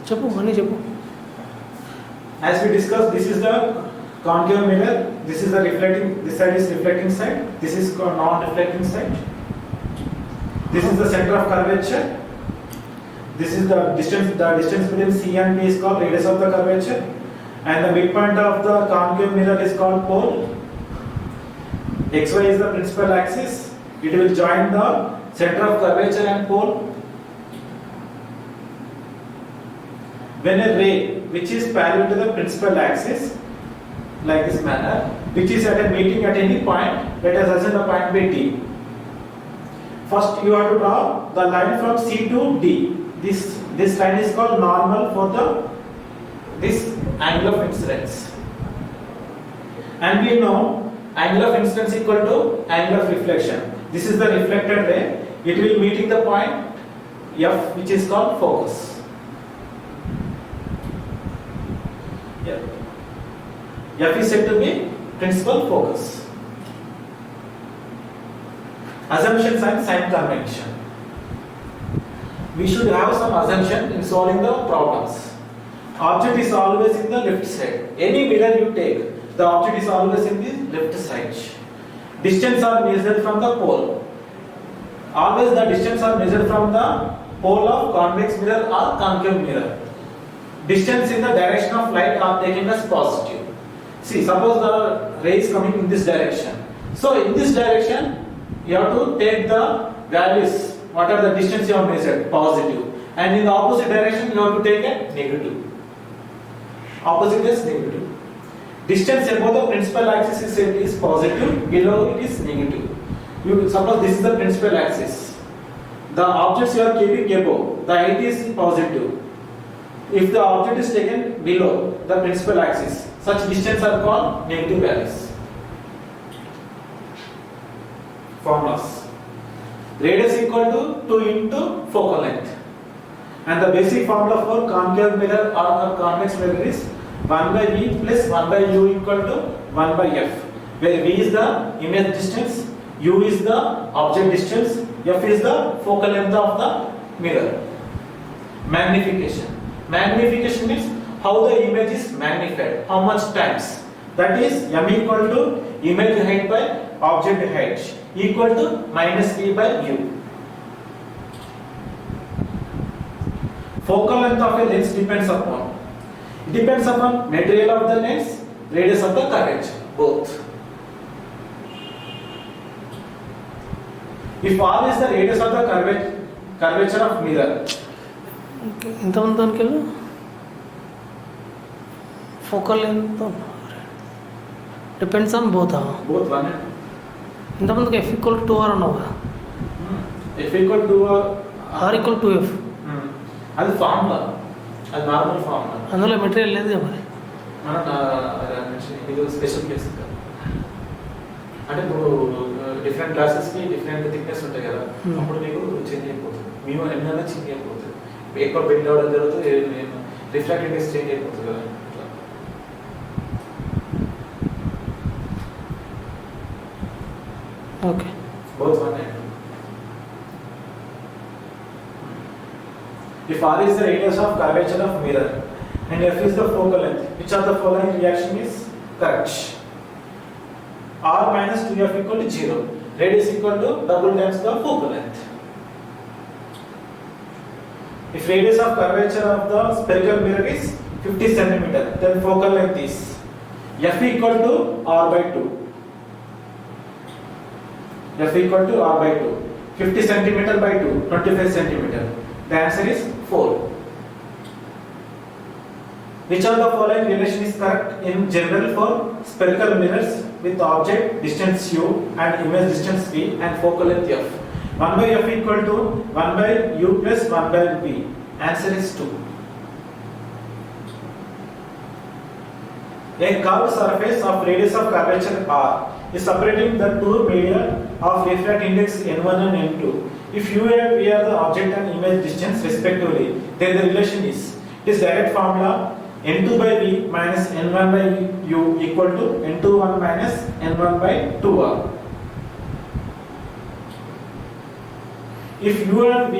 చెప్పు అన్నీ చెప్పు. As we discussed, this is the concave mirror, this is the reflecting, this side is reflecting side, this is non-reflecting side. This is the center of curvature. This is the distance between C and P is called radius of the curvature, and the midpoint of the concave mirror is called pole. XY is the principal axis. It will join the center of curvature and pole. When a ray which is parallel to the principal axis, like this manner, which is at a meeting at any point, let us assume the point be D. First you have to draw the line from C to D. This line is called normal for this angle of incidence. And we know angle of incidence equal to angle of reflection. This is the reflected ray. It will meeting the point F, which is called focus. F is said to be principal focus. Assumptions and sign convention. We should have some assumption in solving the problems. Object is always in the left side. Any mirror you take, the object is always in the left side. Distance are measured from the pole. Always the distance are measured from the pole of convex mirror or concave mirror. Distance in the direction of light are taken as positive. See, suppose the ray is coming in this direction. So in this direction, you have to take the values. What are the distance you have measured? Positive. And in the opposite direction, you have to take a negative. Opposite is negative. Distance above the principal axis is positive. Below it is negative. You suppose this is the principal axis. The objects you are keeping above, the height is positive. If the object is taken below the principal axis, such distance are called negative values. Formulas. Radius equal to 2 into focal length. And the basic formula for concave mirror or convex mirror is 1 by V plus 1 by U equal to 1 by F. Where V is the image distance, U is the object distance, F is the focal length of the mirror. Magnification. Magnification means how the image is magnified, how much times. That is M equal to image height by object height equal to minus V by U. Focal length of a lens depends upon material of the lens, radius of the curvature, both. If R is the radius of the curvature of mirror. ఇంతమంది దానికి వెళ్ళు focal ఎంత depends on both One. ఇంతమందికి F equal to R అన్నావు కదా. F equal to R equal to F. అది formula, అది normal formula. అందులో మెటీరియల్ లేదు కదా మరి. ఇది స్పెషల్ కేసు అంటే ఇప్పుడు డిఫరెంట్ క్లాసెస్కి డిఫరెంట్ థిక్నెస్ ఉంటాయి కదా, అప్పుడు మీకు చేంజ్ అయిపోతుంది. మేము ఎన్నైనా చేంజ్ అయిపోతుంది. ఎక్కువ బెండ్ అవ్వడం జరుగుతుంది, రిఫ్రాక్ట్ ఇండెక్స్ చేంజ్ అయిపోతుంది కదా. Okay. Both one and two. If R is the radius of curvature of mirror and F is the focal length, which of the following reaction is correct? R minus 2F equal to 0. Radius equal to double times the focal length. If radius of curvature of the spherical mirror is 50 cm, then focal length is F equal to R by 2. F equal to R by 2. 50 cm by 2, 25 cm. The answer is 4. Which of the following relation is correct in general for spherical mirrors with object distance U and image distance V and focal length F? 1 by F equal to 1 by U plus 1 by V. Answer is 2. A curved surface of radius of curvature R is separating the two media of refract index n1 and n2. If U and V are the object and image distance respectively, then the relation is, it is direct formula n2 by V minus n1 by U equal to n21 minus n1 by 2R. If U and V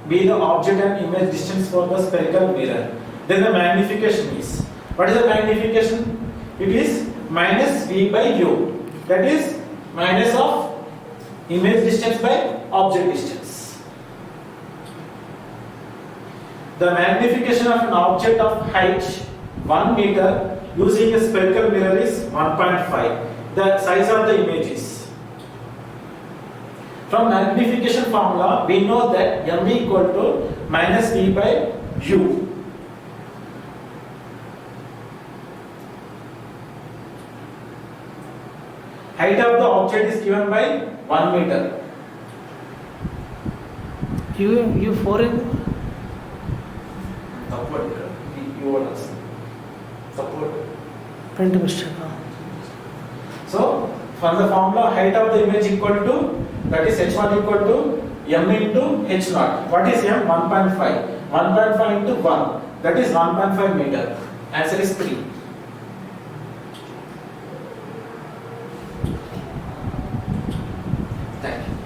be the object and image distance for the spherical mirror. Then the magnification is, what is the magnification? It is minus V by U. That is minus of image distance by object distance. The magnification of an object of height 1 meter using a spherical mirror is 1.5. The size of the image is. From magnification formula, we know that M equal to minus V by U. Height of the object is given by 1 meter. You 4 in Support. You want us. Support. print mistake. So, from the formula, height of the image equal to, that is h1 equal to m into h0. What is m? 1.5. 1.5 into 1. That is 1.5 meter. Answer is 3. Thank you.